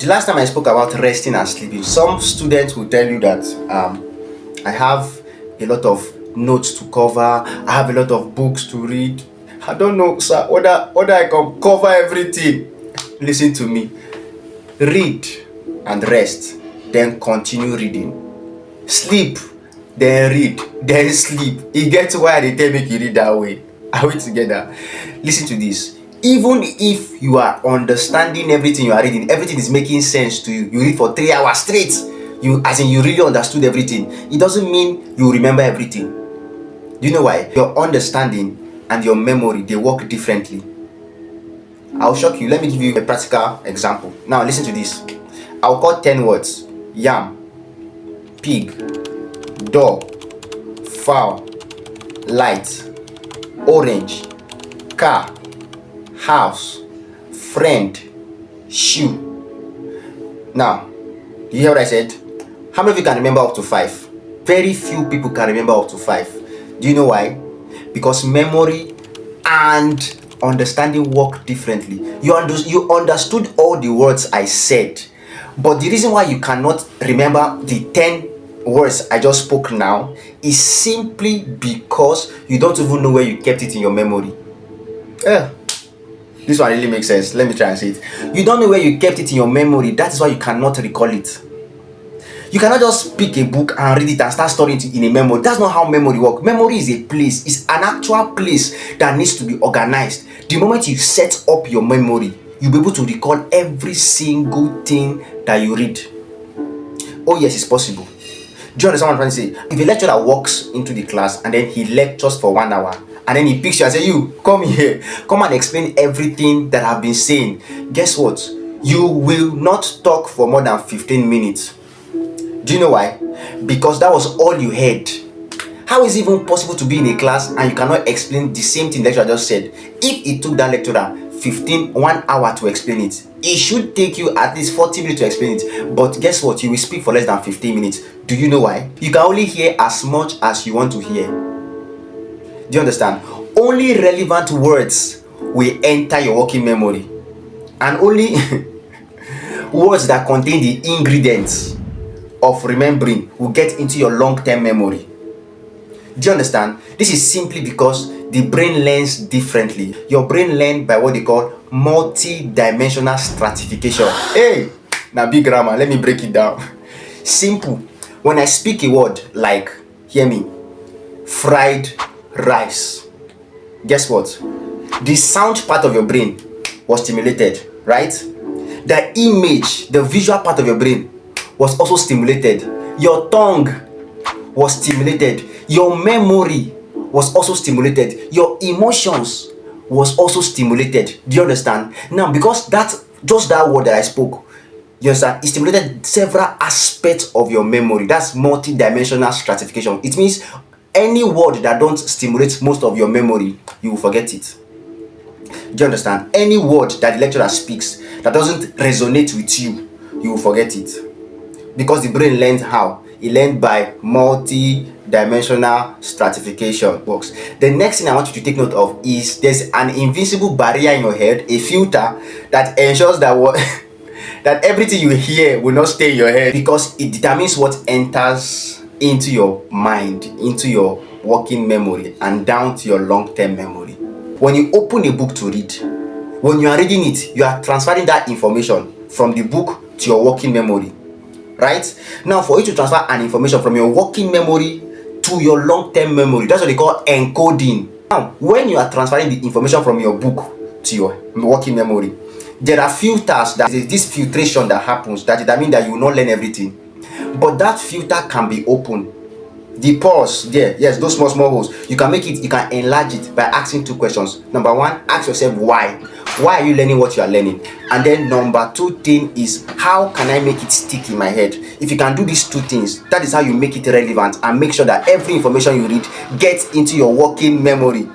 The last time I spoke about resting and sleeping, some students will tell you that I have a lot of notes to cover, I have a lot of books to read. I don't know, sir, whether I can cover everything. Listen to me. Read and rest, then continue reading. Sleep, then read, then sleep. E get why they tell make you read that way. Are we together? Listen to this. Even if you are understanding everything you are reading, everything is making sense to you. You read for 3 hours straight. You, as in, you really understood everything. It doesn't mean you remember everything. Do you know why? Your understanding and your memory, they work differently. I'll shock you. Let me give you a practical example. Now listen to this. I'll call 10 words: yam, pig, door, fowl, light, orange, car, house, friend, shoe. Now, you hear what I said? How many of you can remember up to 5? Very few people can remember up to 5. Do you know why? Because memory and understanding work differently. You understood all the words I said, but the reason why you cannot remember the 10 words I just spoke now is simply because you don't even know where you kept it in your memory. This one really makes sense. Let me try and say it. You don't know where you kept it in your memory. That is why you cannot recall it. You cannot just pick a book and read it and start storing it in a memory. That's not how memory works. Memory is a place. It's an actual place that needs to be organized. The moment you set up your memory, you'll be able to recall every single thing that you read. Oh yes, it's possible. Do you understand what I'm trying to say? If a lecturer walks into the class and then he lectures for 1 hour, and then he picks you and says, "You come here, come and explain everything that I've been saying," guess what? You will not talk for more than 15 minutes. Do you know why? Because that was all you heard. How is it even possible to be in a class and you cannot explain the same thing the lecturer just said? If it took that lecturer 1 hour to explain it, it should take you at least 40 minutes to explain it. But guess what? You will speak for less than 15 minutes. Do you know why? You can only hear as much as you want to hear. Do you understand? Only relevant words will enter your working memory, and only words that contain the ingredients of remembering will get into your long-term memory. Do you understand? This is simply because the brain learns differently. Your brain learns by what they call multi-dimensional stratification. Hey, now big grammar. Let me break it down. Simple. When I speak a word like, hear me, fried rice, guess what? The sound part of your brain was stimulated, right? The image, the visual part of your brain was also stimulated. Your tongue was stimulated. Your memory was also stimulated. Your emotions was also stimulated. Do you understand? Now, because that's just that word that I spoke, you understand, it stimulated several aspects of your memory. That's multi-dimensional stratification. It means any word that don't stimulate most of your memory, you will forget it. Do you understand? Any word that the lecturer speaks that doesn't resonate with you, you will forget it. Because the brain learned how? It learned by multi-dimensional stratification works. The next thing I want you to take note of is there's an invisible barrier in your head, a filter that ensures that that everything you hear will not stay in your head, because it determines what enters into your mind, into your working memory, and down to your long-term memory. When you open a book to read, when you are reading it, you are transferring that information from the book to your working memory. Right? Now, for you to transfer an information from your working memory to your long-term memory, that's what they call encoding. Now, when you are transferring the information from your book to your working memory, there are filters, that is this filtration that happens that means that you will not learn everything. But that filter can be opened. The pores there, yes, those small holes, you can make it, you can enlarge it by asking 2 questions. Number 1, ask yourself why. Why are you learning what you are learning? And then number 2 thing is, how can I make it stick in my head? If you can do these 2 things, that is how you make it relevant and make sure that every information you read gets into your working memory.